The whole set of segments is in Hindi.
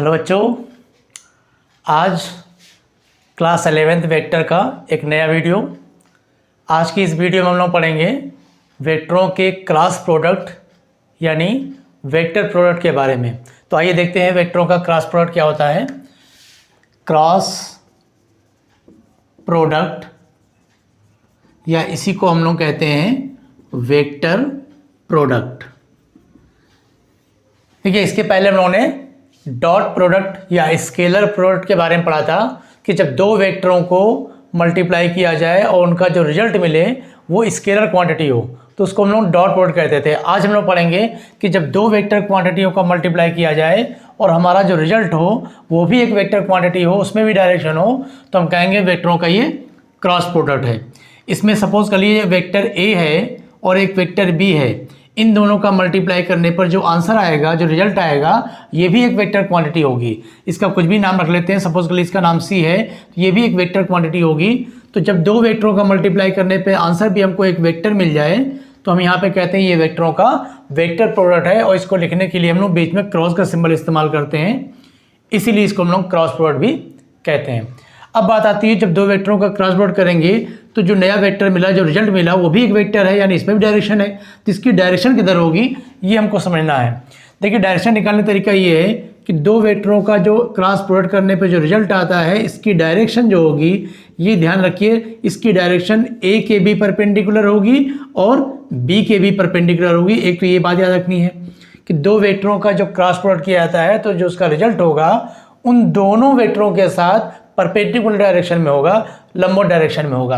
हेलो बच्चों, आज क्लास 11th वेक्टर का एक नया वीडियो। आज की इस वीडियो में हम लोग पढ़ेंगे वेक्टरों के क्रॉस प्रोडक्ट यानी वेक्टर प्रोडक्ट के बारे में। तो आइए देखते हैं वेक्टरों का क्रॉस प्रोडक्ट क्या होता है। क्रॉस प्रोडक्ट या इसी को हम लोग कहते हैं वेक्टर प्रोडक्ट। देखिए, इसके पहले हम लोगों ने डॉट प्रोडक्ट या स्केलर प्रोडक्ट के बारे में पढ़ा था कि जब दो वेक्टरों को मल्टीप्लाई किया जाए और उनका जो रिजल्ट मिले वो स्केलर क्वांटिटी हो तो उसको हम लोग डॉट प्रोडक्ट कहते थे। आज हम लोग पढ़ेंगे कि जब दो वेक्टर क्वांटिटियों का मल्टीप्लाई किया जाए और हमारा जो रिजल्ट हो वो भी एक वेक्टर क्वांटिटी हो, उसमें भी डायरेक्शन हो, तो हम कहेंगे वेक्टरों का ये क्रॉस प्रोडक्ट है। इसमें सपोज कर लीजिए वेक्टर ए है और एक वेक्टर बी है, इन दोनों का मल्टीप्लाई करने पर जो आंसर आएगा, जो रिजल्ट आएगा, ये भी एक वेक्टर क्वांटिटी होगी। इसका कुछ भी नाम रख लेते हैं, सपोज कर लीजिए इसका नाम सी है, तो ये भी एक वेक्टर क्वांटिटी होगी। तो जब दो वेक्टरों का मल्टीप्लाई करने पे आंसर भी हमको एक वेक्टर मिल जाए तो हम यहाँ पे कहते हैं ये वेक्टरों का वेक्टर प्रोडक्ट है। और इसको लिखने के लिए हम लोग बीच में क्रॉस का सिंबल इस्तेमाल करते हैं, इसीलिए इसको हम लोग क्रॉस प्रोडक्ट भी कहते हैं। अब बात आती है, जब दो वेक्टरों का क्रॉस प्रोडक्ट करेंगे तो जो नया वेक्टर मिला, जो रिजल्ट मिला, वो भी एक वेक्टर है, यानी इसमें भी डायरेक्शन है। तो इसकी डायरेक्शन किधर होगी ये हमको समझना है। देखिए, डायरेक्शन निकालने का तरीका ये है कि दो वेक्टरों का जो क्रॉस प्रोडक्ट करने पे जो रिजल्ट आता है, इसकी डायरेक्शन जो होगी, ये ध्यान रखिए, इसकी डायरेक्शन ए के भी परपेंडिकुलर होगी और बी के भी परपेंडिकुलर होगी। एक तो ये बात याद रखनी है कि दो वेक्टरों का जो क्रॉस प्रोडक्ट किया जाता है तो जो उसका रिजल्ट होगा उन दोनों वेक्टरों के साथ परपेंडिकुलर डायरेक्शन में होगा, लंबवत डायरेक्शन में होगा।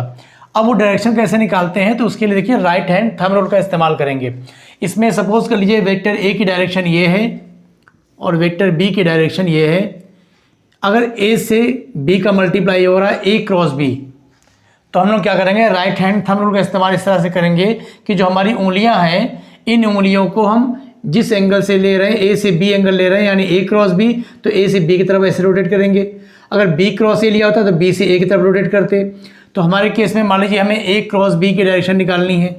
अब वो डायरेक्शन कैसे निकालते हैं, तो उसके लिए देखिए राइट हैंड थंब रूल का इस्तेमाल करेंगे। इसमें सपोज कर लीजिए वेक्टर ए की डायरेक्शन ये है और वेक्टर बी की डायरेक्शन ये है। अगर ए से बी का मल्टीप्लाई हो रहा है ए क्रॉस बी, तो हम लोग क्या करेंगे, राइट हैंड थंब रूल का इस्तेमाल इस तरह से करेंगे कि जो हमारी उंगलियां हैं, इन उंगलियों को हम जिस एंगल से ले रहे हैं, ए से बी एंगल ले रहे हैं, यानी ए क्रॉस बी, तो ए से बी की तरफ ऐसे रोटेट करेंगे। अगर बी क्रॉस ए लिया होता तो बी से ए की तरफ रोटेट करते। तो हमारे केस में मान लीजिए हमें ए क्रॉस बी की डायरेक्शन निकालनी है।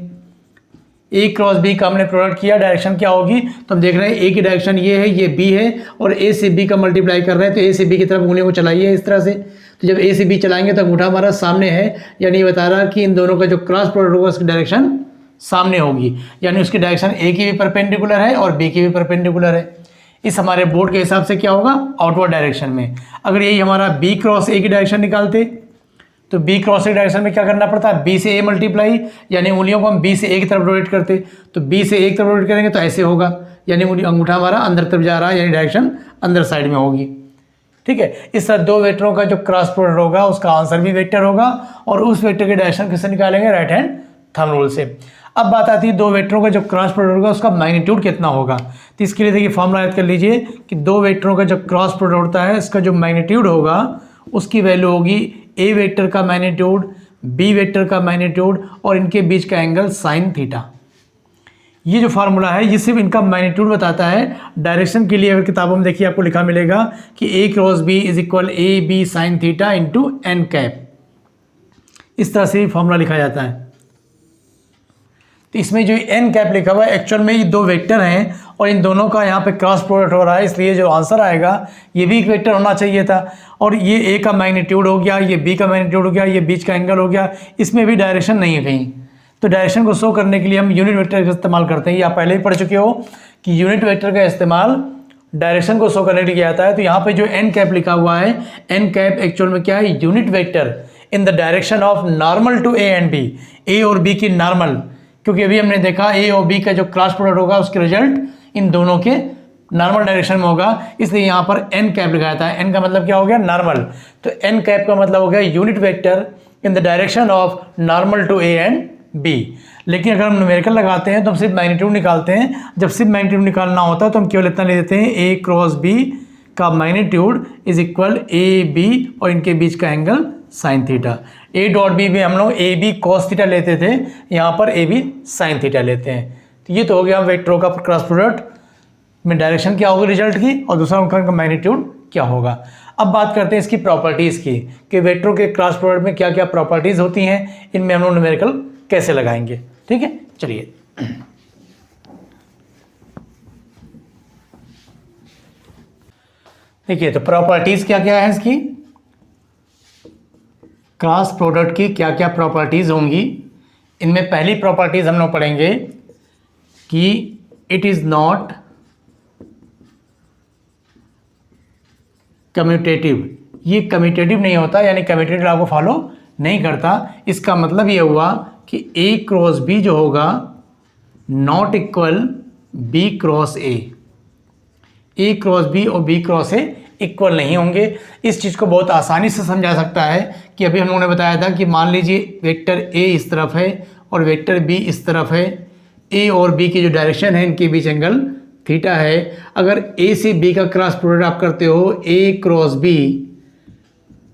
ए क्रॉस बी का हमने प्रोडक्ट किया, डायरेक्शन क्या होगी, तो हम देख रहे हैं ए की डायरेक्शन ये है, ये बी है, और ए से बी का मल्टीप्लाई कर रहे हैं, तो ए से बी की तरफ उंगलियों को चलाइए इस तरह से। तो जब ए से बी चलाएंगे तो अंगूठा हमारा सामने है, यानी ये बता रहा है कि इन दोनों का जो क्रॉस प्रोडक्ट होगा उसकी डायरेक्शन सामने होगी, यानी उसकी डायरेक्शन ए की भी परपेंडिकुलर है और बी की भी परपेंडिकुलर है। इस हमारे बोर्ड के हिसाब से क्या होगा, आउटवर्ड डायरेक्शन में। अगर यही हमारा बी क्रॉस ए की डायरेक्शन निकालते तो बी क्रॉस ए डायरेक्शन में क्या करना पड़ता है, बी से ए मल्टीप्लाई, यानी उंगलियों को हम बी से ए की तरफ रोटेट करते, तो बी से ए की तरफ रोटेट करेंगे तो ऐसे होगा, यानी अंगूठा हमारा अंदर तरफ जा रहा है, यानी डायरेक्शन अंदर साइड में होगी। ठीक है, इस तरह दो वेक्टरों का जो क्रॉस प्रोडक्ट होगा उसका आंसर भी वेक्टर होगा और उस वेक्टर की डायरेक्शन किससे निकालेंगे, राइट हैंड थंब रूल से। अब बात आती है दो वेक्टरों का जो क्रॉस प्रोडक्ट होगा उसका मैग्नीट्यूड कितना होगा। तो इसके लिए देखिए फॉर्मूला याद कर लीजिए कि दो वेक्टरों का जो क्रॉस प्रोडक्ट होता है इसका जो मैग्नीट्यूड होगा उसकी वैल्यू होगी ए वेक्टर का मैग्नीट्यूड, बी वेक्टर का मैग्नीट्यूड और इनके बीच का एंगल साइन थीटा। ये जो फार्मूला है ये सिर्फ इनका मैग्नीट्यूड बताता है। डायरेक्शन के लिए अगर किताबों में देखिए आपको लिखा मिलेगा कि A cross B is equal A B sine theta into n cap, इस तरह से फार्मूला लिखा जाता है। तो इसमें जो एन कैप लिखा हुआ है, एक्चुअल में ये दो वेक्टर हैं और इन दोनों का यहाँ पे क्रॉस प्रोडक्ट हो रहा है, इसलिए जो आंसर आएगा ये भी एक वेक्टर होना चाहिए था। और ये ए का मैग्नीट्यूड हो गया, ये बी का मैग्नीट्यूड हो गया, ये बीच का एंगल हो गया, इसमें भी डायरेक्शन नहीं है कहीं। तो डायरेक्शन को शो करने के लिए हम यूनिट वेक्टर का इस्तेमाल करते हैं। ये आप पहले ही पढ़ चुके हो कि यूनिट वेक्टर का इस्तेमाल डायरेक्शन को शो करने के लिए किया जाता है। तो यहाँ पर जो एन कैप लिखा हुआ है, एन कैप एक्चुअल में क्या है, unit vector in the direction of normal to A and B, A और बी की नॉर्मल, क्योंकि अभी हमने देखा ए और बी का जो क्रॉस प्रोडक्ट होगा उसके रिजल्ट इन दोनों के नॉर्मल डायरेक्शन में होगा, इसलिए यहाँ पर एन कैप लिखा जाता है। एन का मतलब क्या हो गया, नॉर्मल। तो एन कैप का मतलब हो गया unit vector in the direction of normal to A and B. लेकिन अगर हम न्यूमेरिकल लगाते हैं तो हम सिर्फ मैग्नीट्यूड निकालते हैं। जब सिर्फ मैग्नीट्यूड निकालना होता है तो हम केवल इतना ले देते हैं, ए क्रॉस बी का magnitude is equal A B और इनके बीच का angle sine theta. A dot B में हम लोग ए बी कॉस थीटा लेते थे, यहाँ पर ए बी साइन थीटा लेते हैं। तो ये तो हो गया वेक्टरों का क्रॉस प्रोडक्ट में डायरेक्शन क्या होगी रिजल्ट की, और दूसरा उनका मैग्नीट्यूड क्या होगा। अब बात करते हैं इसकी प्रॉपर्टीज़ की कि वेक्टरों के क्रॉस प्रोडक्ट में क्या क्या प्रॉपर्टीज़ होती हैं, इनमें हम लोग न्यूमेरिकल कैसे लगाएंगे। ठीक है, चलिए। देखिए, तो प्रॉपर्टीज़ क्या क्या है इसकी, क्रॉस प्रोडक्ट की क्या क्या प्रॉपर्टीज़ होंगी। इनमें पहली प्रॉपर्टीज़ हम लोग पढ़ेंगे कि इट इज़ नॉट कम्यूटेटिव। ये कम्यूटेटिव नहीं होता, यानी कम्यूटेटिव लॉ को फॉलो नहीं करता। इसका मतलब ये हुआ कि ए क्रॉस बी जो होगा not equal B cross A cross B और बी क्रॉस ए इक्वल नहीं होंगे। इस चीज़ को बहुत आसानी से समझा सकता है कि अभी हम लोगों ने बताया था कि मान लीजिए वेक्टर ए इस तरफ है और वेक्टर बी इस तरफ है। ए और बी की जो डायरेक्शन है इनके बीच एंगल थीटा है। अगर ए से बी का क्रॉस प्रोडक्ट आप करते हो ए क्रॉस बी,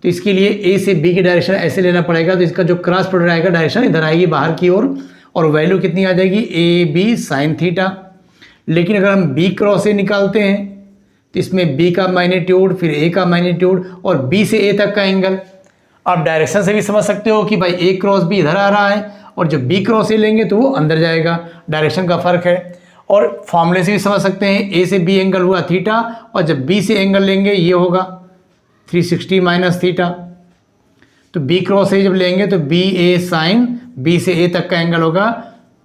तो इसके लिए ए से बी की डायरेक्शन ऐसे लेना पड़ेगा, तो इसका जो क्रॉस प्रोडक्ट आएगा डायरेक्शन इधर आएगी बाहर की ओर, और वैल्यू कितनी आ जाएगी ए बी साइन थीटा। लेकिन अगर हम बी क्रॉस ए निकालते हैं तो इसमें बी का मैग्नीट्यूड, फिर ए का मैग्नीट्यूड और बी से ए तक का एंगल। आप डायरेक्शन से भी समझ सकते हो कि भाई ए क्रॉस बी इधर आ रहा है और जब बी क्रॉस ए लेंगे तो वो अंदर जाएगा, डायरेक्शन का फ़र्क है। और फॉर्मूले से भी समझ सकते हैं ए से बी एंगल हुआ थीटा और जब बी से एंगल लेंगे ये होगा 360 माइनस थीटा। तो बी क्रॉस ए जब लेंगे तो बी ए साइन बी से ए तक का एंगल होगा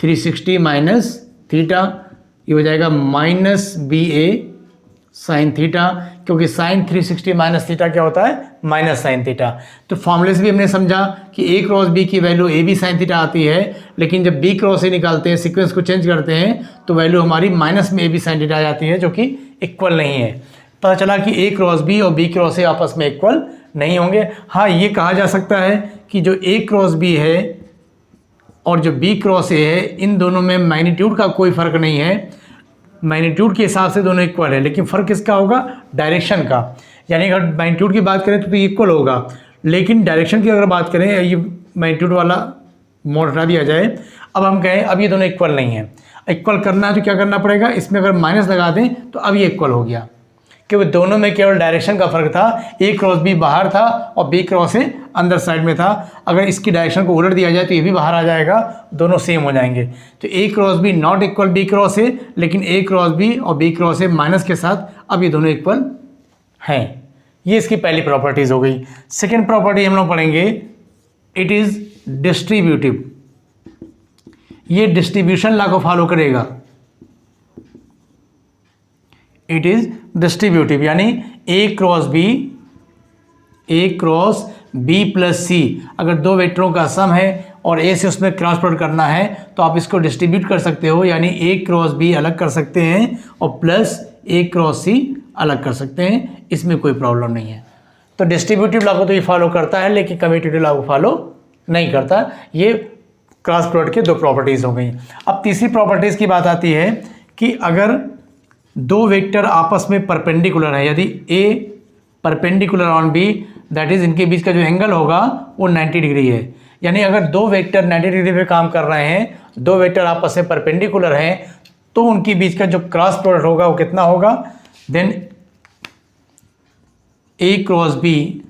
360 माइनस थीटा, ये हो जाएगा माइनस बी ए साइन थीटा, क्योंकि साइन 360 माइनस थीटा क्या होता है माइनस साइन थीटा। तो फॉर्मूले से भी हमने समझा कि ए क्रॉस बी की value A B sine theta आती है, लेकिन जब बी क्रॉस ए निकालते हैं सीक्वेंस को चेंज करते हैं तो वैल्यू हमारी माइनस में ए बी साइन थीटा आ जाती है, जो कि इक्वल नहीं है। पता चला कि ए क्रॉस बी और बी क्रॉस ए आपस में इक्वल नहीं होंगे। हाँ, ये कहा जा सकता है कि जो ए क्रॉस बी है और जो बी क्रॉस ए है इन दोनों में मैग्नीट्यूड का कोई फ़र्क नहीं है, मैग्नीट्यूड के हिसाब से दोनों इक्वल है, लेकिन फ़र्क किसका होगा डायरेक्शन का। यानी अगर मैग्नीट्यूड की बात करें तो इक्वल होगा, लेकिन डायरेक्शन की अगर बात करें ये मैग्नीट्यूड वाला मोड हटा दिया जाए, अब हम कहें अब ये दोनों इक्वल नहीं है। इक्वल करना है तो क्या करना पड़ेगा, इसमें अगर माइनस लगा दें तो अब ये इक्वल हो गया, क्योंकि दोनों में केवल डायरेक्शन का फ़र्क था। ए क्रॉस बी बाहर था और बी क्रॉस ए अंदर साइड में था। अगर इसकी डायरेक्शन को उलट दिया जाए तो ये भी बाहर आ जाएगा, दोनों सेम हो जाएंगे। तो A cross B not equal B cross A, लेकिन ए क्रॉस बी और बी क्रॉस ए माइनस के साथ अब ये दोनों इक्वल हैं। ये इसकी पहली प्रॉपर्टीज़ हो गई। सेकेंड प्रॉपर्टी हम लोग पढ़ेंगे, इट इज़ डिस्ट्रीब्यूटिव। ये डिस्ट्रीब्यूशन लॉ को फॉलो करेगा। इट इज़ डिस्ट्रीब्यूटिव, यानी ए क्रॉस बी प्लस सी, अगर दो वेक्टरों का सम है और ए से उसमें क्रॉस प्रोडक्ट करना है तो आप इसको डिस्ट्रीब्यूट कर सकते हो, यानी ए क्रॉस बी अलग कर सकते हैं और प्लस ए क्रॉस सी अलग कर सकते हैं, इसमें कोई प्रॉब्लम नहीं है। तो डिस्ट्रीब्यूटिव लॉ को तो ये फॉलो करता है, लेकिन कम्यूटेटिव लॉ को फॉलो नहीं करता। ये क्रॉस प्रोडक्ट की दो प्रॉपर्टीज़ हो गई। अब तीसरी प्रॉपर्टीज़ की बात आती है कि अगर दो वेक्टर आपस में परपेंडिकुलर है, यदि A perpendicular on B, that is इनके बीच का जो एंगल होगा वो 90 डिग्री है। यानी अगर दो वेक्टर 90 डिग्री पे काम कर रहे हैं, दो वेक्टर आपस में परपेंडिकुलर हैं, तो उनके बीच का जो क्रॉस प्रोडक्ट होगा वो कितना होगा, then A cross B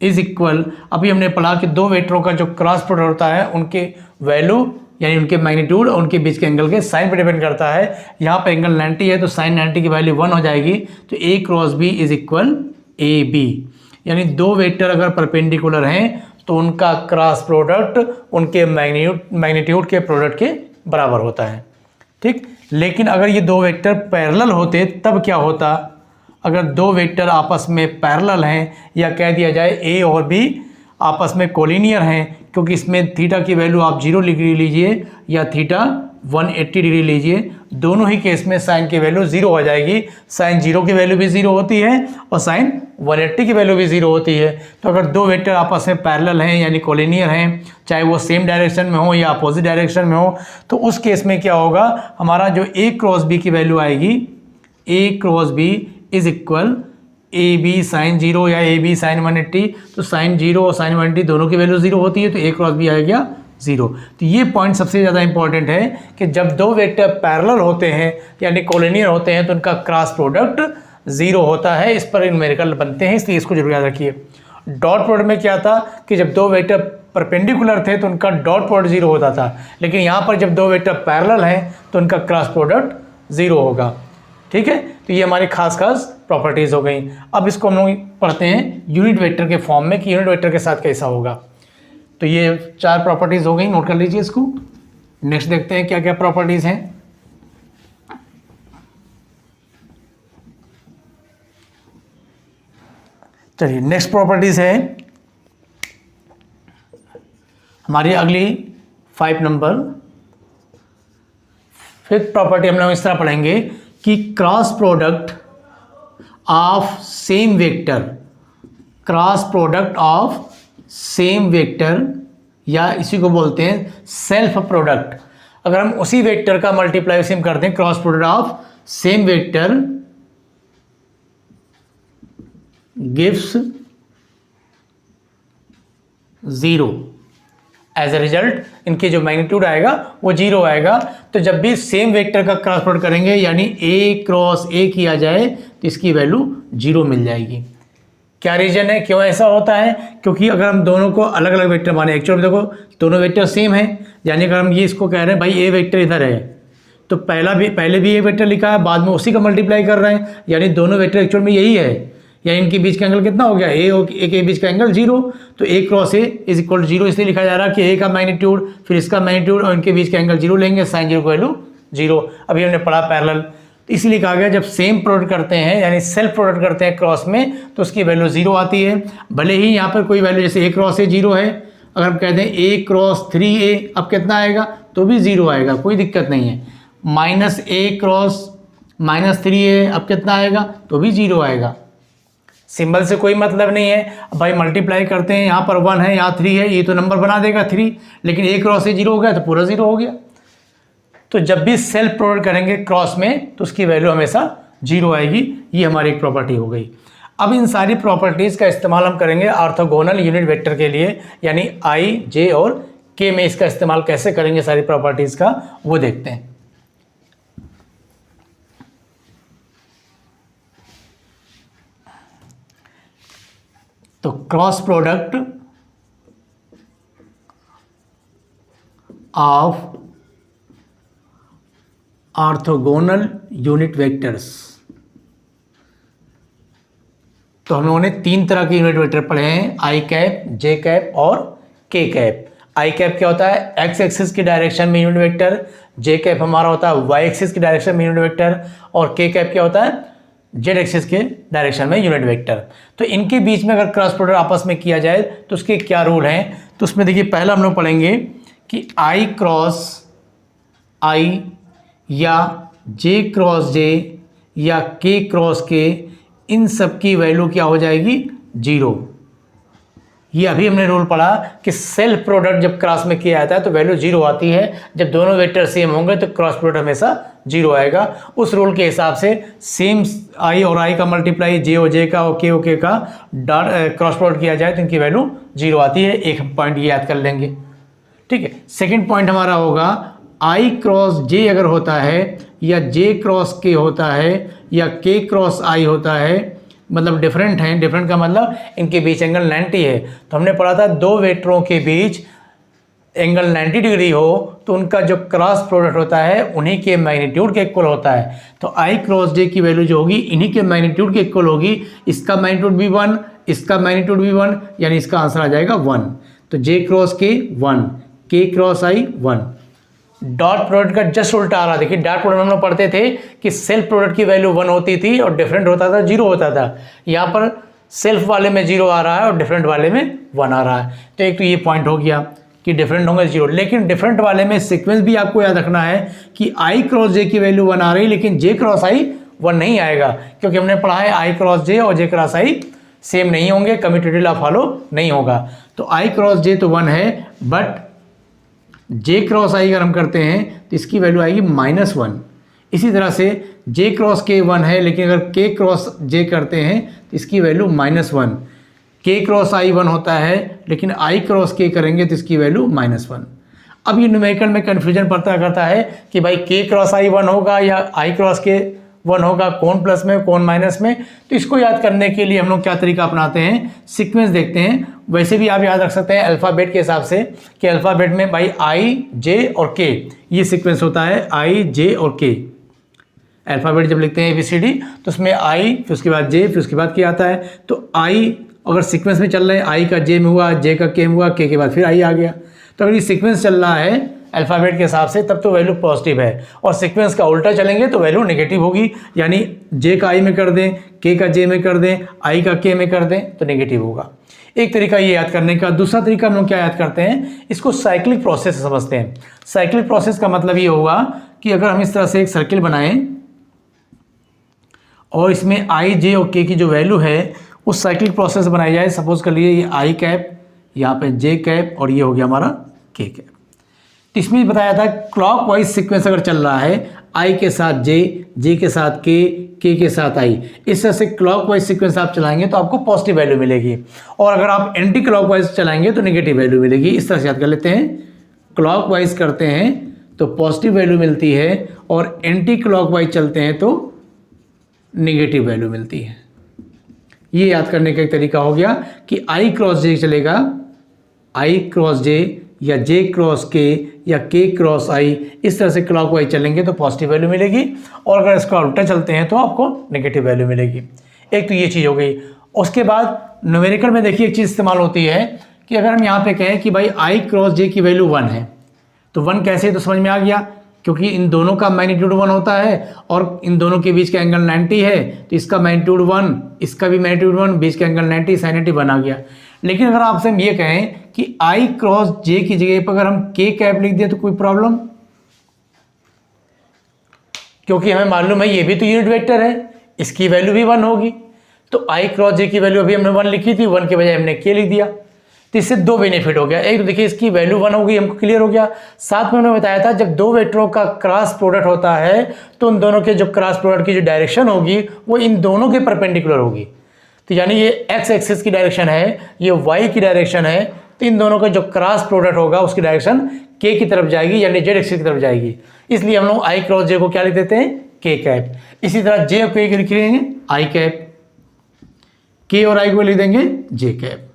is equal, अभी हमने पढ़ा कि दो वेक्टरों का जो क्रॉस प्रोडक्ट होता है उनके वैल्यू यानी उनके मैग्नीट्यूड और उनके बीच के एंगल के साइन पर डिपेंड करता है। यहाँ पे एंगल 90 है तो साइन 90 की वैल्यू 1 हो जाएगी। तो A cross B is equal A B, यानी दो वेक्टर अगर परपेंडिकुलर हैं तो उनका क्रॉस प्रोडक्ट उनके मैग्नीट्यूड के प्रोडक्ट के बराबर होता है। ठीक, लेकिन अगर ये दो वेक्टर पैरेलल होते तब क्या होता, अगर दो वेक्टर आपस में पैरेलल हैं या कह दिया जाए ए और बी आपस में कोलिनियर हैं, क्योंकि इसमें थीटा की वैल्यू आप 0 डिग्री लीजिए या थीटा 180 डिग्री लीजिए, दोनों ही केस में साइन की वैल्यू 0 हो जाएगी। साइन 0 की वैल्यू भी 0 होती है और साइन 180 की वैल्यू भी 0 होती है। तो अगर दो वेक्टर आपस में पैरेलल हैं यानी कोलिनियर हैं, चाहे वो सेम डायरेक्शन में हो या अपोजिट डायरेक्शन में हो, तो उस केस में क्या होगा, हमारा जो ए क्रॉस बी की वैल्यू आएगी, A cross B is equal A B sine 0 या ए बी साइन 180। तो साइन 0 और साइन 180 दोनों की वैल्यू 0 होती है, तो ए क्रॉस बी आ गया 0। तो ये पॉइंट सबसे ज़्यादा इंपॉर्टेंट है कि जब दो वेक्टर पैरेलल होते हैं यानी कोलिनियर होते हैं तो उनका क्रॉस प्रोडक्ट 0 होता है। इस पर न्यूमेरिकल बनते हैं, इसलिए इसको जरूर याद रखिए। डॉट प्रोडक्ट में क्या था कि जब दो वेक्टर परपेंडिकुलर थे तो उनका डॉट प्रोडक्ट 0 होता था, लेकिन यहाँ पर जब दो वेक्टर पैरेलल हैं तो उनका क्रॉस प्रोडक्ट 0 होगा। ठीक है, तो ये हमारी खास प्रॉपर्टीज़ हो गई। अब इसको हम लोग पढ़ते हैं यूनिट वेक्टर के फॉर्म में कि यूनिट वेक्टर के साथ कैसा होगा। तो ये 4 प्रॉपर्टीज़ हो गई, नोट कर लीजिए इसको। नेक्स्ट देखते हैं क्या क्या प्रॉपर्टीज़ हैं। चलिए नेक्स्ट प्रॉपर्टीज़ है हमारी अगली 5 नंबर। 5th प्रॉपर्टी हम लोग इस तरह पढ़ेंगे कि cross product of same vector, cross product of same vector या इसी को बोलते हैं सेल्फ प्रोडक्ट। अगर हम उसी वेक्टर का मल्टीप्लाई उसी में करते हैं, cross product of same vector gives 0, as a result इनके जो मैग्नीट्यूड आएगा वो 0 आएगा। तो जब भी सेम वेक्टर का क्रॉस प्रोडक्ट करेंगे यानी A क्रॉस A किया जाए तो इसकी वैल्यू 0 मिल जाएगी। क्या रीजन है, क्यों ऐसा होता है? क्योंकि अगर हम दोनों को अलग अलग वेक्टर माने, एक्चुअल में देखो दोनों वेक्टर सेम है, यानी अगर हम ये इसको कह रहे हैं भाई A वेक्टर इधर है तो पहले भी A वेक्टर लिखा है, बाद में उसी का मल्टीप्लाई कर रहे हैं, यानी दोनों वेक्टर एक्चुअल में यही है। या इनके बीच का एंगल कितना हो गया, A और A के बीच का एंगल 0, तो A cross A is equal 0 इसलिए लिखा जा रहा है कि A का मैग्नीट्यूड फिर इसका मैग्नीट्यूड और इनके बीच का एंगल 0 लेंगे, साइन 0 की वैल्यू 0। अभी हमने पढ़ा पैरेलल, तो इसलिए कहा गया जब सेम प्रोडक्ट करते हैं यानी सेल्फ प्रोडक्ट करते हैं क्रॉस में तो उसकी वैल्यू 0 आती है। भले ही यहाँ पर कोई वैल्यू जैसे A क्रॉस A 0 है, अगर हम कहते हैं A क्रॉस 3A अब कितना आएगा तो भी 0 आएगा, कोई दिक्कत नहीं है। Minus A cross minus 3A अब कितना आएगा तो भी 0 आएगा। सिंबल से कोई मतलब नहीं है। अब भाई मल्टीप्लाई करते हैं, यहाँ पर 1 है यहाँ 3 है, ये तो नंबर बना देगा 3, लेकिन A क्रॉस A 0 हो गया तो पूरा 0 हो गया। तो जब भी सेल्फ प्रोडक्ट करेंगे क्रॉस में तो उसकी वैल्यू हमेशा 0 आएगी। ये हमारी एक प्रॉपर्टी हो गई। अब इन सारी प्रॉपर्टीज़ का इस्तेमाल हम करेंगे ऑर्थोगोनल यूनिट वेक्टर के लिए, यानी I, J और K में इसका इस्तेमाल कैसे करेंगे सारी प्रॉपर्टीज़ का वो देखते हैं। तो cross product of orthogonal unit vectors, तो हम लोगों ने 3 तरह के यूनिट वेक्टर पढ़े हैं, आई कैप, जे कैप और के कैप। आई कैप क्या होता है, एक्स एक्सिस की डायरेक्शन में यूनिट वेक्टर, जे कैप हमारा होता है वाई एक्सिस की डायरेक्शन में यूनिट वेक्टर, और के कैप क्या होता है जेड एक्सिस के डायरेक्शन में यूनिट वेक्टर। तो इनके बीच में अगर क्रॉस प्रोडक्ट आपस में किया जाए तो उसके क्या रूल हैं, तो उसमें देखिए पहला हम लोग पढ़ेंगे कि आई क्रॉस आई या जे क्रॉस जे या के क्रॉस के, इन सब की वैल्यू क्या हो जाएगी 0। ये अभी हमने रूल पढ़ा कि सेल्फ प्रोडक्ट जब क्रॉस में किया जाता है तो वैल्यू 0 आती है, जब दोनों वेक्टर सेम होंगे तो क्रॉस प्रोडक्ट हमेशा 0 आएगा। उस रूल के हिसाब से सेम आई और आई का मल्टीप्लाई जे और जे का और के का क्रॉस प्रोडक्ट किया जाए तो इनकी वैल्यू 0 आती है। एक पॉइंट ये याद कर लेंगे, ठीक है। सेकेंड पॉइंट हमारा होगा आई क्रॉस जे अगर होता है या जे क्रॉस के होता है या के क्रॉस आई होता है, मतलब डिफरेंट हैं, डिफरेंट का मतलब इनके बीच एंगल 90 है। तो हमने पढ़ा था दो वेक्टरों के बीच एंगल 90 डिग्री हो तो उनका जो क्रॉस प्रोडक्ट होता है उन्हीं के मैग्नीट्यूड के इक्वल होता है। तो आई क्रॉस जे की वैल्यू जो होगी इन्हीं के मैग्नीट्यूड के इक्वल होगी। इसका मैग्नीट्यूड भी 1, इसका मैग्नीट्यूड भी 1, यानी इसका आंसर आ जाएगा 1। तो जे क्रॉस के 1, के क्रॉस आई 1। डॉट प्रोडक्ट का जस्ट उल्टा आ रहा, देखिए डॉट प्रोडक्ट हम लोग पढ़ते थे कि सेल्फ प्रोडक्ट की वैल्यू 1 होती थी और डिफरेंट होता था 0 होता था। यहाँ पर सेल्फ वाले में 0 आ रहा है और डिफरेंट वाले में 1 आ रहा है। तो एक तो ये पॉइंट हो गया कि डिफरेंट होंगे 0, लेकिन डिफरेंट वाले में सीक्वेंस भी आपको याद रखना है कि आई क्रॉस जे की वैल्यू 1 आ रही है लेकिन जे क्रॉस आई 1 नहीं आएगा, क्योंकि हमने पढ़ा है आई क्रॉस जे और जे क्रॉस आई सेम नहीं होंगे, कम्यूटेटिव लॉ फॉलो नहीं होगा। तो आई क्रॉस जे तो 1 है, बट जे क्रॉस आई अगर हम करते हैं तो इसकी वैल्यू आएगी -1। इसी तरह से जे क्रॉस के 1 है, लेकिन अगर के क्रॉस जे करते हैं तो इसकी वैल्यू -1। के क्रॉस आई 1 होता है, लेकिन आई क्रॉस के करेंगे तो इसकी वैल्यू -1। अब ये न्यूमेरिकल में कन्फ्यूजन पड़ता करता है कि भाई के क्रॉस आई 1 होगा या आई क्रॉस के 1 होगा, कौन प्लस में कौन माइनस में। तो इसको याद करने के लिए हम लोग क्या तरीका अपनाते हैं, सीक्वेंस देखते हैं। वैसे भी आप याद रख सकते हैं अल्फ़ाबेट के हिसाब से कि अल्फ़ाबेट में भाई आई जे और के, ये सीक्वेंस होता है आई जे और के। अल्फ़ाबेट जब लिखते हैं ABCD तो उसमें I, फिर उसके बाद J, फिर उसके बाद K आता है। तो I अगर सीक्वेंस में चल रहे हैं, I का J में हुआ, J का K में हुआ, K के बाद फिर I आ गया। तो अगर ये सीक्वेंस चल रहा है अल्फ़ाबेट के हिसाब से तब तो वैल्यू पॉजिटिव है, और सीक्वेंस का उल्टा चलेंगे तो वैल्यू नेगेटिव होगी। यानी J का I में कर दें, K का J में कर दें, I का K में कर दें तो नेगेटिव होगा। एक तरीका ये याद करने का। दूसरा तरीका हम लोग क्या याद करते हैं, इसको साइक्लिक प्रोसेस समझते हैं। साइक्लिक प्रोसेस का मतलब ये होगा कि अगर हम इस तरह से एक सर्किल बनाएं और इसमें I, J और K की जो वैल्यू है उस साइक्लिक प्रोसेस बनाई जाए। सपोज कर लिए ये I कैप, यहाँ पे J कैप और ये हो गया हमारा K कैप। तो इसमें बताया था क्लॉक वाइज सीक्वेंस अगर चल रहा है, I के साथ J, J के साथ K, K के साथ I, इस तरह से क्लॉक वाइज सीक्वेंस आप चलाएंगे तो आपको पॉजिटिव वैल्यू मिलेगी, और अगर आप एंटी क्लॉक वाइज चलाएंगे तो नेगेटिव वैल्यू मिलेगी। इस तरह से याद कर लेते हैं, क्लॉक वाइज करते हैं तो पॉजिटिव वैल्यू मिलती है, और एंटी क्लॉक वाइज चलते हैं तो नेगेटिव वैल्यू मिलती है। ये याद करने का एक तरीका हो गया कि I क्रॉस J चलेगा, I क्रॉस J या J क्रॉस K या K क्रॉस I, इस तरह से क्लॉकवाइज चलेंगे तो पॉजिटिव वैल्यू मिलेगी, और अगर इसका उल्टा चलते हैं तो आपको नेगेटिव वैल्यू मिलेगी। एक तो ये चीज़ हो गई। उसके बाद न्यूमेरिकल में देखिए एक चीज़ इस्तेमाल होती है कि अगर हम यहाँ पे कहें कि भाई I क्रॉस J की वैल्यू 1 है, तो 1 कैसे है तो समझ में आ गया, क्योंकि इन दोनों का मैग्नीट्यूड 1 होता है और इन दोनों के बीच का एंगल 90 है, तो इसका मैग्नीट्यूड 1, इसका भी मैग्नीट्यूड 1, बीच का एंगल 90, sin 90 बन आ गया। लेकिन अगर आपसे हम ये कहें कि I क्रॉस J की जगह पर अगर हम K कैप लिख दिए तो कोई प्रॉब्लम, क्योंकि हमें मालूम है ये भी तो यूनिट वेक्टर है, इसकी वैल्यू भी 1 होगी। तो I क्रॉस J की वैल्यू अभी हमने 1 लिखी थी, 1 के बजाय हमने K लिख दिया। तो इससे दो बेनिफिट हो गया। एक तो देखिए इसकी वैल्यू 1 हो गई, हमको क्लियर हो गया। साथ में उन्होंने बताया था जब दो वेक्टरों का क्रॉस प्रोडक्ट होता है तो उन दोनों के जो क्रॉस प्रोडक्ट की जो डायरेक्शन होगी वो इन दोनों के परपेंडिकुलर होगी। तो यानी ये एक्स एक्सिस की डायरेक्शन है, ये वाई की डायरेक्शन है, तो इन दोनों का जो क्रॉस प्रोडक्ट होगा उसकी डायरेक्शन के की तरफ जाएगी, यानी जेड एक्सिस की तरफ जाएगी। इसलिए हम लोग I क्रॉस J को क्या लिख देते हैं, के कैप। इसी तरह J और K को लिख लेंगे I कैप, K और I को लिख देंगे J कैप।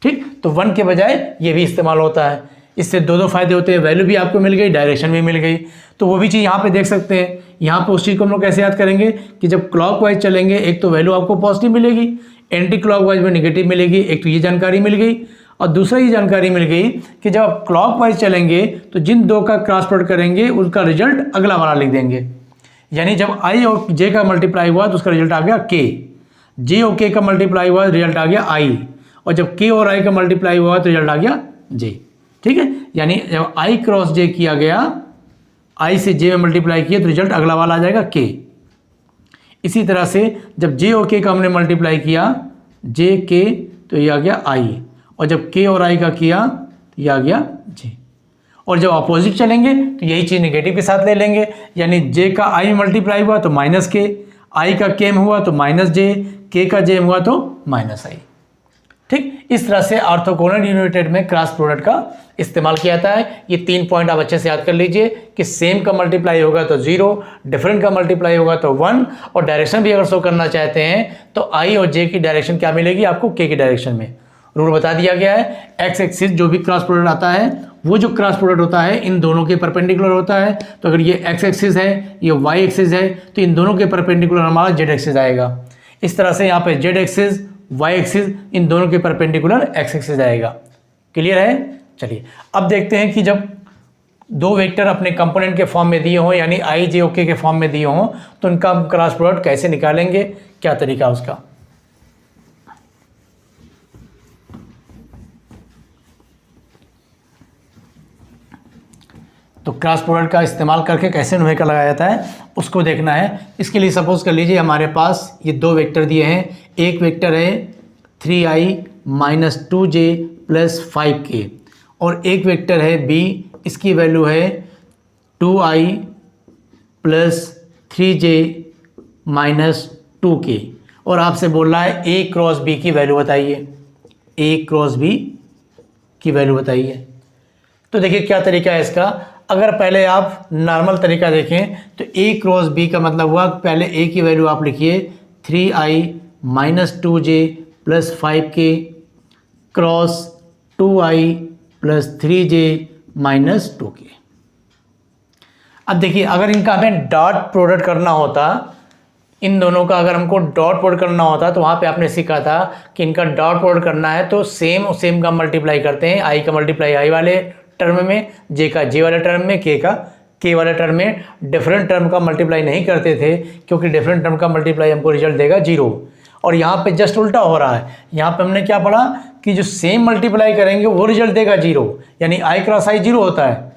ठीक, तो 1 के बजाय ये भी इस्तेमाल होता है। इससे दो फायदे होते हैं, वैल्यू भी आपको मिल गई, डायरेक्शन भी मिल गई। तो वो भी चीज़ यहाँ पे देख सकते हैं। यहाँ पे उस चीज़ को हम लोग कैसे याद करेंगे कि जब क्लॉकवाइज चलेंगे एक तो वैल्यू आपको पॉजिटिव मिलेगी, एंटी क्लॉकवाइज में नेगेटिव मिलेगी। एक तो ये जानकारी मिल गई, और दूसरा ये जानकारी मिल गई कि जब आप क्लॉकवाइज चलेंगे तो जिन दो का क्रॉस प्रोडक्ट करेंगे उसका रिजल्ट अगला वाला लिख देंगे। यानी जब I और J का मल्टीप्लाई हुआ तो उसका रिजल्ट आ गया K, J और K का मल्टीप्लाई हुआ रिजल्ट आ गया I, और जब K और I का मल्टीप्लाई हुआ तो रिजल्ट आ गया J। ठीक है, यानी जब I क्रॉस J किया गया, I से J में मल्टीप्लाई किया तो रिजल्ट अगला वाला आ जाएगा K। इसी तरह से जब J और K का हमने मल्टीप्लाई किया J K तो ये आ गया I, और जब K और I का किया तो ये आ गया J। और जब अपोजिट चलेंगे तो यही चीज़ नेगेटिव के साथ ले लेंगे, यानी J का I में मल्टीप्लाई हुआ तो माइनस K, I का K में हुआ तो माइनस J, K का J में हुआ तो माइनस I। ठीक, इस तरह से ऑर्थोगोनल यूनिटेड में क्रॉस प्रोडक्ट का इस्तेमाल किया जाता है। ये 3 पॉइंट आप अच्छे से याद कर लीजिए कि सेम का मल्टीप्लाई होगा तो 0, डिफरेंट का मल्टीप्लाई होगा तो 1, और डायरेक्शन भी अगर शो करना चाहते हैं तो I और J की डायरेक्शन क्या मिलेगी आपको, K की डायरेक्शन में। रूल बता दिया गया है, एक्स एक्सिस जो भी क्रॉस प्रोडक्ट आता है वो जो क्रॉस प्रोडक्ट होता है इन दोनों के परपेंडिकुलर होता है। तो अगर ये एक्स एक्सिस है, ये वाई एक्सिस है, तो इन दोनों के परपेंडिकुलर हमारा जेड एक्सिस आएगा। इस तरह से यहाँ पे जेड एक्सिस, वाई एक्सिस, इन दोनों के परपेंडिकुलर एक्स एक्सिस आएगा। क्लियर है? चलिए अब देखते हैं कि जब दो वेक्टर अपने कंपोनेंट के फॉर्म में दिए हों, यानी I J और K के फॉर्म में दिए हों, तो उनका क्रॉस प्रोडक्ट कैसे निकालेंगे, क्या तरीका उसका। तो क्रॉस प्रोडक्ट का इस्तेमाल करके कैसे न्यूमेरिकल लगाया जाता है उसको देखना है। इसके लिए सपोज कर लीजिए हमारे पास ये दो वेक्टर दिए हैं। एक वेक्टर है 3i minus 2j plus 5k, और एक वेक्टर है b, इसकी वैल्यू है 2i plus 3j minus 2k, और आपसे बोल रहा है a क्रॉस b की वैल्यू बताइए, a क्रॉस b की वैल्यू बताइए। तो देखिए क्या तरीका है इसका। अगर पहले आप नॉर्मल तरीका देखें तो a क्रॉस b का मतलब हुआ पहले a की वैल्यू आप लिखिए 3i minus 2j plus 5k cross 2i plus 3j minus 2k। अब देखिए अगर इनका हमें डॉट प्रोडक्ट करना होता, इन दोनों का अगर हमको डॉट प्रोडक्ट करना होता तो वहाँ पे आपने सीखा था कि इनका डॉट प्रोडक्ट करना है तो सेम का मल्टीप्लाई करते हैं, आई का मल्टीप्लाई आई वाले टर्म में, जे का जे वाले टर्म में, के का के वाले टर्म में। डिफरेंट टर्म का मल्टीप्लाई नहीं करते थे क्योंकि डिफरेंट टर्म का मल्टीप्लाई हमको रिजल्ट देगा 0। और यहाँ पे जस्ट उल्टा हो रहा है, यहाँ पे हमने क्या पढ़ा कि जो सेम मल्टीप्लाई करेंगे वो रिजल्ट देगा 0, यानी आई क्रॉस आई 0 होता है,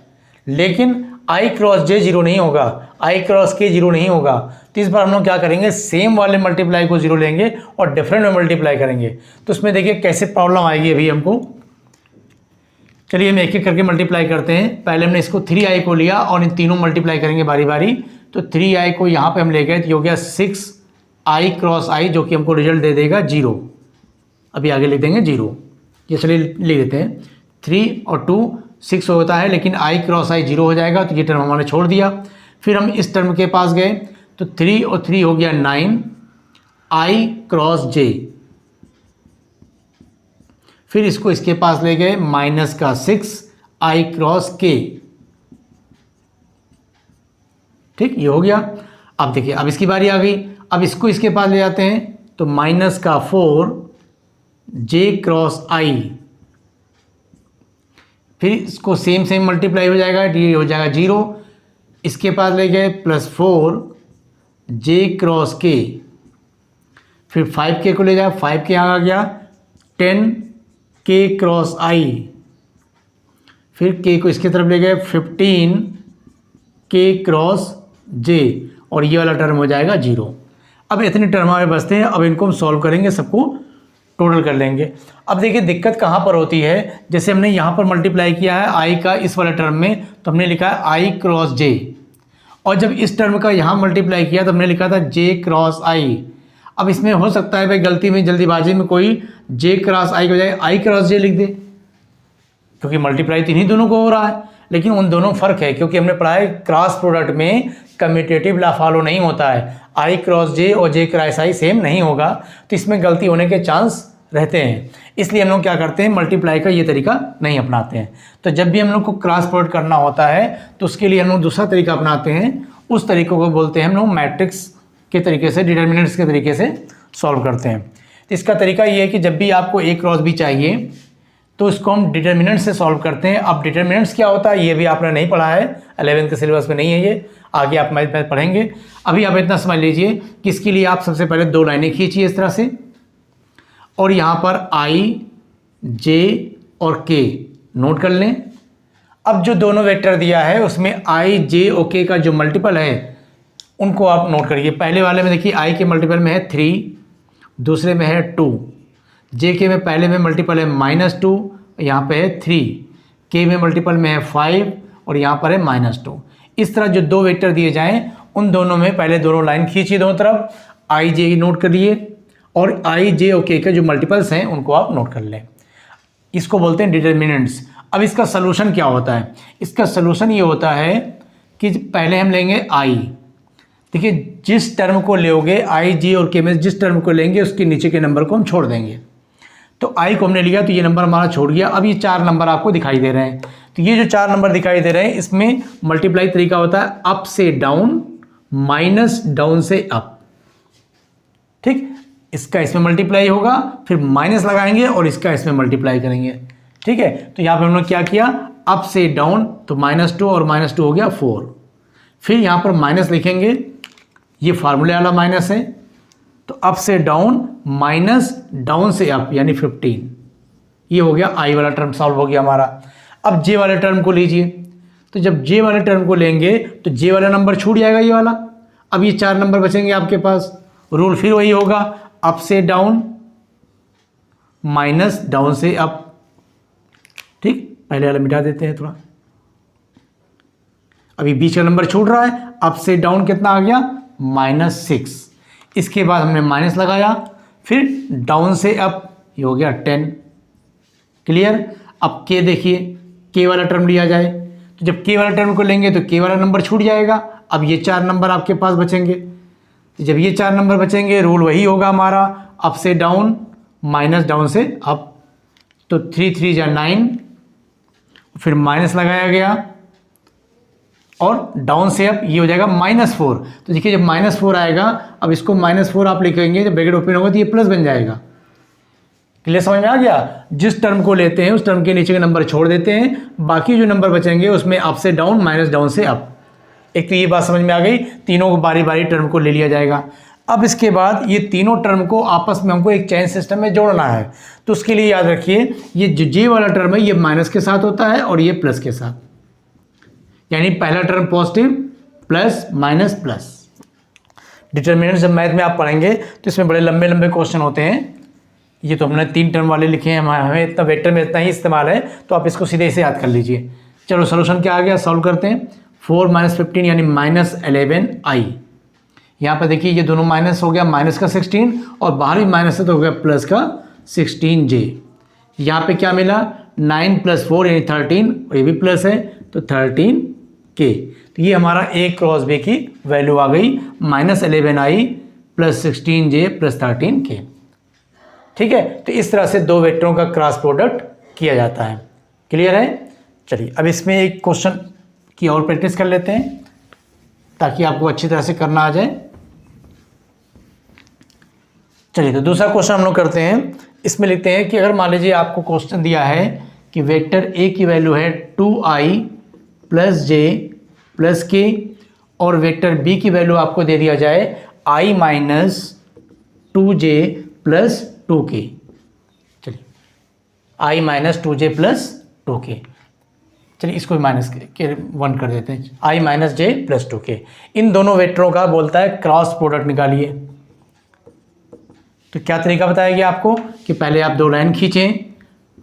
लेकिन आई क्रॉस जे 0 नहीं होगा, आई क्रॉस के 0 नहीं होगा। तो इस बार हम लोग क्या करेंगे, सेम वाले मल्टीप्लाई को 0 लेंगे और डिफरेंट में मल्टीप्लाई करेंगे। तो उसमें देखिए कैसे प्रॉब्लम आएगी अभी हमको। चलिए हम एक एक करके मल्टीप्लाई करते हैं। पहले हमने इसको 3i को लिया और इन तीनों मल्टीप्लाई करेंगे बारी बारी। तो 3i को यहाँ पे हम ले गए तो ये हो गया 6i क्रॉस i, जो कि हमको रिजल्ट दे देगा 0। अभी आगे लिख देंगे 0। ये चलिए लिख देते हैं, 3 और 2 6 होता है, लेकिन i क्रॉस i 0 हो जाएगा, तो ये टर्म हमने छोड़ दिया। फिर हम इस टर्म के पास गए तो 3 और 3 हो गया 9 i क्रॉस j। फिर इसको इसके पास ले गए माइनस का 6 i क्रॉस k। ठीक, ये हो गया। अब देखिए अब इसकी बारी आ गई, अब इसको इसके पास ले जाते हैं तो माइनस का 4 j क्रॉस i। फिर इसको सेम मल्टीप्लाई हो जाएगा, ये हो जाएगा 0। इसके पास ले गए प्लस 4 j क्रॉस k। फिर 5k को ले जाए, 5k यहाँ आ गया 10 k क्रॉस i। फिर k को इसके तरफ ले गए 15 k क्रॉस j, और ये वाला टर्म हो जाएगा 0। अब इतने टर्म हमारे बचते हैं, अब इनको हम सॉल्व करेंगे, सबको टोटल कर लेंगे। अब देखिए दिक्कत कहाँ पर होती है, जैसे हमने यहाँ पर मल्टीप्लाई किया है i का इस वाले टर्म में, तो हमने लिखा है i क्रॉस j, और जब इस टर्म का यहाँ मल्टीप्लाई किया तो हमने लिखा था j क्रॉस i। अब इसमें हो सकता है भाई गलती में जल्दीबाजी में कोई j क्रॉस i के बजाय i क्रॉस j लिख दे, क्योंकि मल्टीप्लाई तो इन्हीं दोनों को हो रहा है, लेकिन उन दोनों फ़र्क है, क्योंकि हमने पढ़ा है क्रॉस प्रोडक्ट में कम्यूटेटिव लॉ फॉलो नहीं होता है, i क्रॉस j और j क्रॉस i सेम नहीं होगा, तो इसमें गलती होने के चांस रहते हैं। इसलिए हम लोग क्या करते हैं, मल्टीप्लाई का ये तरीका नहीं अपनाते हैं। तो जब भी हम लोग को क्रॉस प्रोडक्ट करना होता है तो उसके लिए हम लोग दूसरा तरीका अपनाते हैं, उस तरीक़ों को बोलते हैं हम लोग मैट्रिक्स के तरीके से, डिटर्मिनेंट्स के तरीके से सॉल्व करते हैं। तो इसका तरीका ये है कि जब भी आपको a क्रॉस b चाहिए तो इसको हम डिटर्मिनेंट से सॉल्व करते हैं। अब डिटर्मिनेंट्स क्या होता है ये भी आपने नहीं पढ़ा है, 11th के सिलेबस में नहीं है ये, आगे आप मैथ में पढ़ेंगे। अभी आप इतना समझ लीजिए कि इसके लिए आप सबसे पहले 2 लाइनें खींचिए इस तरह से, और यहाँ पर i, j और k नोट कर लें। अब जो दोनों वेक्टर दिया है उसमें i, j और k का जो मल्टीपल है उनको आप नोट करिए। पहले वाले में देखिए i के मल्टीपल में है 3, दूसरे में है 2, j के में पहले में मल्टीपल है -2, यहाँ पे है 3, k में मल्टीपल में है 5 और यहाँ पर है -2। इस तरह जो 2 वेक्टर दिए जाएं उन दोनों में पहले दोनों लाइन खींचिए दोनों तरफ, i, j नोट करिए, और i, j और k के जो मल्टीपल्स हैं उनको आप नोट कर लें। इसको बोलते हैं डिटर्मिनेंट्स। अब इसका सलूशन क्या होता है, इसका सलूशन ये होता है कि पहले हम लेंगे i। देखिए जिस टर्म को लोगे i, j और k में जिस टर्म को लेंगे उसके नीचे के नंबर को हम छोड़ देंगे। तो i को हमने लिया तो ये नंबर हमारा छोड़ गया। अब ये 4 नंबर आपको दिखाई दे रहे हैं, तो ये जो 4 नंबर दिखाई दे रहे हैं इसमें मल्टीप्लाई तरीका होता है अप से डाउन, माइनस डाउन से अप। ठीक, इसका इसमें मल्टीप्लाई होगा, फिर माइनस लगाएंगे और इसका इसमें मल्टीप्लाई करेंगे। ठीक है, तो यहाँ पे हमने क्या किया, अप से डाउन, तो -2 और -2 हो गया 4। फिर यहाँ पर माइनस लिखेंगे, ये फार्मूले वाला माइनस है, तो अप से डाउन माइनस डाउन से अप यानी 15। ये हो गया i वाला टर्म सॉल्व हो गया हमारा। अब j वाले टर्म को लीजिए, तो जब j वाले टर्म को लेंगे तो j वाला नंबर छूट जाएगा ये वाला। अब ये 4 नंबर बचेंगे आपके पास, रूल फिर वही होगा, अप से डाउन माइनस डाउन से अप। ठीक, पहले वाला मिटा देते हैं थोड़ा, अभी बीच का नंबर छूट रहा है। अप से डाउन कितना आ गया, -6। इसके बाद हमने माइनस लगाया, फिर डाउन से अप, ये हो गया 10। क्लियर। अब k देखिए, k वाला टर्म लिया जाए, तो जब k वाला टर्म को लेंगे तो k वाला नंबर छूट जाएगा। अब ये 4 नंबर आपके पास बचेंगे, तो जब ये 4 नंबर बचेंगे रूल वही होगा हमारा, अप से डाउन माइनस डाउन से अप। तो 3 3 जा 9, फिर माइनस लगाया गया और डाउन से अप ये हो जाएगा -4। तो देखिए जब -4 आएगा, अब इसको -4 आप लिखेंगे, जब ब्रैकेट ओपन होगा तो ये प्लस बन जाएगा। क्लियर, समझ में आ गया? जिस टर्म को लेते हैं उस टर्म के नीचे के नंबर छोड़ देते हैं, बाकी जो नंबर बचेंगे उसमें अप से डाउन माइनस डाउन से अप। एक तो ये बात समझ में आ गई, तीनों को बारी बारी टर्म को ले लिया जाएगा। अब इसके बाद ये तीनों टर्म को आपस में हमको एक चेन सिस्टम में जोड़ना है, तो उसके लिए याद रखिए ये जो जे वाला टर्म है ये माइनस के साथ होता है और ये प्लस के साथ, यानी पहला term positive plus minus plus. Determinant जब मैथ में आप पढ़ेंगे तो इसमें बड़े लंबे लंबे क्वेश्चन होते हैं। ये तो हमने 3 टर्म वाले लिखे हैं, हमें इतना वेक्टर में इतना ही इस्तेमाल है, तो आप इसको सीधे से याद कर लीजिए। चलो सोल्यूशन क्या आ गया, सॉल्व करते हैं। 4 - 15 यानी -11i। यहाँ पर देखिए ये दोनों माइनस हो गया, माइनस का 16 और बाहर भी माइनस है तो हो गया प्लस का 16j। यहाँ पे क्या मिला, 9 + 4 यानी 13 और ये भी प्लस है तो 13k। तो ये हमारा a क्रॉस b की वैल्यू आ गई, -11i + 16j + 13k। ठीक है, तो इस तरह से दो वेक्टरों का क्रॉस प्रोडक्ट किया जाता है। क्लियर है? चलिए अब इसमें एक क्वेश्चन की और प्रैक्टिस कर लेते हैं ताकि आपको अच्छी तरह से करना आ जाए। चलिए तो दूसरा क्वेश्चन हम लोग करते हैं। इसमें लिखते हैं कि अगर मान लीजिए आपको क्वेश्चन दिया है कि वेक्टर a की वैल्यू है 2i + j + k और वेक्टर b की वैल्यू आपको दे दिया जाए i - 2j + 2k। चलिए i - 2j + 2k, चलिए इसको माइनस के 1 कर देते हैं, i - j + 2k। इन दोनों वेक्टरों का बोलता है क्रॉस प्रोडक्ट निकालिए। तो क्या तरीका बताया गया आपको कि पहले आप 2 लाइन खींचें,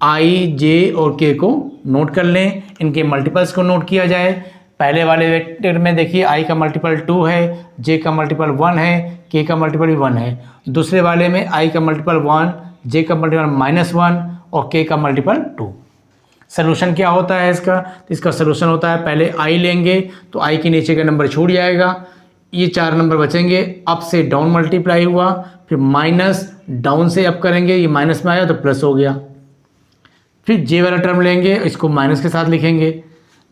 i, j और k को नोट कर लें, इनके मल्टीपल्स को नोट किया जाए। पहले वाले वेक्टर में देखिए i का मल्टीपल 2 है, j का मल्टीपल 1 है, k का मल्टीपल भी 1 है। दूसरे वाले में i का मल्टीपल 1, j का मल्टीपल -1 और k का मल्टीपल 2। सोल्यूशन क्या होता है इसका? तो इसका सोल्यूशन होता है पहले i लेंगे तो i के नीचे का नंबर छूट जाएगा, ये 4 नंबर बचेंगे, अप से डाउन मल्टीप्लाई हुआ, फिर माइनस डाउन से अप करेंगे, ये माइनस में आया तो प्लस हो गया। फिर जे वाला टर्म लेंगे, इसको माइनस के साथ लिखेंगे,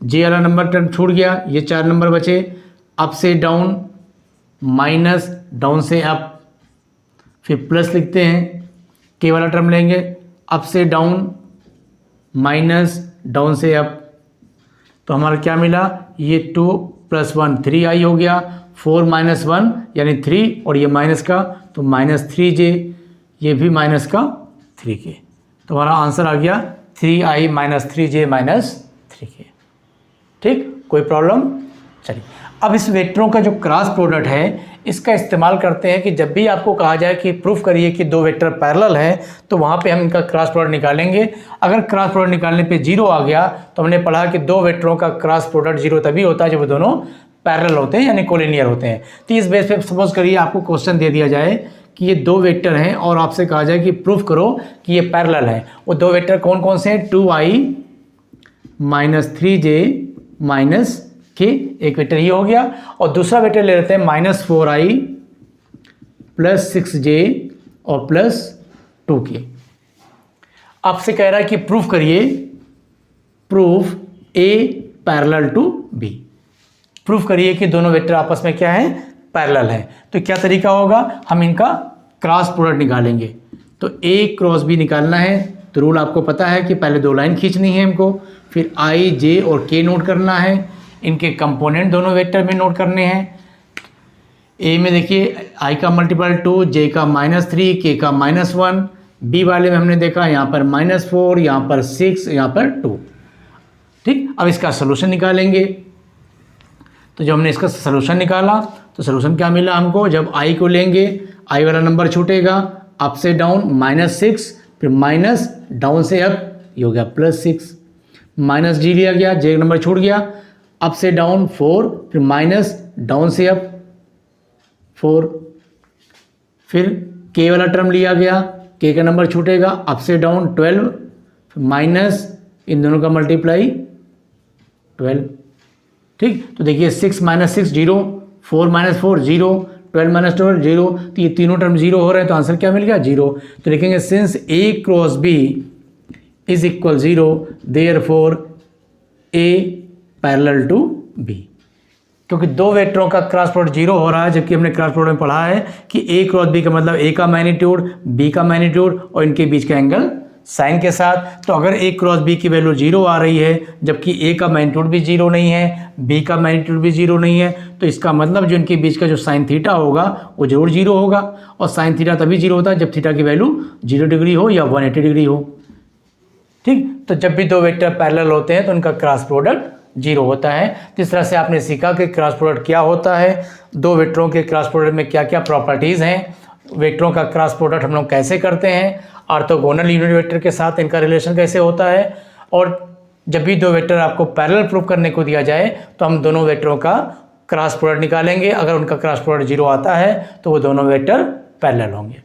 जे वाला नंबर टर्म छूट गया, ये 4 नंबर बचे, अप से डाउन माइनस डाउन से अप, फिर प्लस लिखते हैं। के वाला टर्म लेंगे, अप से डाउन माइनस डाउन से अप, तो हमारा क्या मिला, ये 2 + 1 3i हो गया, 4 - 1 यानी 3 और ये माइनस का तो -3j, ये भी माइनस का 3k। तो हमारा आंसर आ गया 3i - 3j - 3k। ठीक, कोई प्रॉब्लम? चलिए अब इस वेक्टरों का जो क्रॉस प्रोडक्ट है इसका इस्तेमाल करते हैं कि जब भी आपको कहा जाए कि प्रूफ करिए कि 2 वेक्टर पैरेलल हैं तो वहाँ पे हम इनका क्रॉस प्रोडक्ट निकालेंगे। अगर क्रॉस प्रोडक्ट निकालने पे 0 आ गया तो हमने पढ़ा कि 2 वेक्टरों का क्रॉस प्रोडक्ट 0 तभी होता है जब वो दोनों पैरेलल होते हैं यानी कोलिनियर होते हैं। तो इस बेस पे सपोज करिए आपको क्वेश्चन दे दिया जाए कि ये 2 वेक्टर हैं और आपसे कहा जाए कि प्रूफ करो कि ये पैरेलल हैं। वो 2 वेक्टर कौन कौन से हैं? 2i - 3j - k, एक वेक्टर ये हो गया, और दूसरा वेक्टर ले लेते हैं -4i + 6j और +2k। आपसे कह रहा है कि प्रूफ करिए, proof a parallel to b, proof करिए कि दोनों वेक्टर आपस में क्या है, पैरेलल है। तो क्या तरीका होगा, हम इनका क्रॉस प्रोडक्ट निकालेंगे। तो a क्रॉस b निकालना है तो रूल आपको पता है कि पहले 2 लाइन खींचनी है हमको, फिर i, j और k नोट करना है, इनके कंपोनेंट दोनों वेक्टर में नोट करने हैं। a में देखिए i का मल्टीपल 2, j का -3, k का -1, b वाले में हमने देखा यहाँ पर -4, यहाँ पर 6, यहाँ पर 2। ठीक, अब इसका सोल्यूशन निकालेंगे। तो जब हमने इसका सोल्यूशन निकाला तो सोल्यूशन क्या मिला हमको, जब i को लेंगे i वाला नंबर छूटेगा, अप से डाउन -6, फिर माइनस डाउन से अप, ये हो गया +6, माइनस g लिया गया, j नंबर छूट गया, अप से डाउन 4, फिर माइनस डाउन से अप 4, फिर k वाला टर्म लिया गया, k का नंबर छूटेगा, अप से डाउन 12, फिर माइनस इन दोनों का मल्टीप्लाई 12। ठीक, तो देखिए 6 - 6 0, 4 - 4 0, 12 - 12 0, तो ये तीनों टर्म 0 हो रहे हैं तो आंसर क्या मिल गया, 0। तो लिखेंगे since a cross b = 0 therefore a parallel to b। क्योंकि दो वेक्टरों का क्रॉस प्रोडक्ट जीरो हो रहा है, जबकि हमने क्रॉस प्रोडक्ट में पढ़ा है कि ए क्रॉस बी का मतलब ए का मैग्नीट्यूड, बी का मैग्नीट्यूड और इनके बीच का एंगल साइन के साथ। तो अगर ए क्रॉस बी की वैल्यू जीरो आ रही है, जबकि ए का मैग्नीट्यूड भी जीरो नहीं है, बी का मैग्नीट्यूड भी जीरो नहीं है, तो इसका मतलब जो इनके बीच का जो साइन थीटा होगा वो जरूर जीरो होगा। और साइन थीटा तभी जीरो होता है जब थीटा की वैल्यू 0 डिग्री हो या 180 डिग्री हो। ठीक, तो जब भी दो वेक्टर पैरेलल होते हैं तो उनका क्रॉस प्रोडक्ट जीरो होता है। तो इस तरह से आपने सीखा कि क्रॉस प्रोडक्ट क्या होता है, दो वेक्टरों के क्रॉस प्रोडक्ट में क्या क्या प्रॉपर्टीज़ हैं, वेक्टरों का क्रॉस प्रोडक्ट हम लोग कैसे करते हैं, ऑर्थोगोनल यूनिट वेक्टर के साथ इनका रिलेशन कैसे होता है, और जब भी दो वेक्टर आपको पैरेलल प्रूफ करने को दिया जाए तो हम दोनों वेक्टरों का क्रॉस प्रोडक्ट निकालेंगे। अगर उनका क्रॉस प्रोडक्ट जीरो आता है तो वो दोनों वेक्टर पैरेलल होंगे।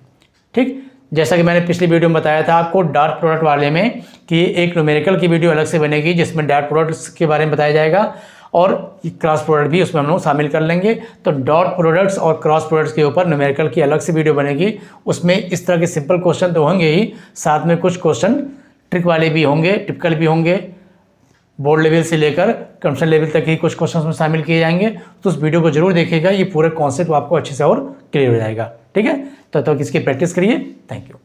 ठीक, जैसा कि मैंने पिछली वीडियो में बताया था आपको डॉट प्रोडक्ट वाले में कि एक न्यूमेरिकल की वीडियो अलग से बनेगी जिसमें डॉट प्रोडक्ट्स के बारे में बताया जाएगा और क्रॉस प्रोडक्ट भी उसमें हम लोग शामिल कर लेंगे। तो डॉट प्रोडक्ट्स और क्रॉस प्रोडक्ट्स के ऊपर न्यूमेरिकल की अलग से वीडियो बनेगी। उसमें इस तरह के सिंपल क्वेश्चन तो होंगे ही, साथ में कुछ क्वेश्चन ट्रिक वाले भी होंगे, टिपिकल भी होंगे, बोर्ड लेवल से लेकर कंप्यूटर लेवल तक ही कुछ क्वेश्चन में शामिल किए जाएंगे। तो उस वीडियो को जरूर देखिएगा, ये पूरे कॉन्सेप्ट आपको अच्छे से और क्लियर हो जाएगा। ठीक है, तो इसकी प्रैक्टिस करिए। Thank you.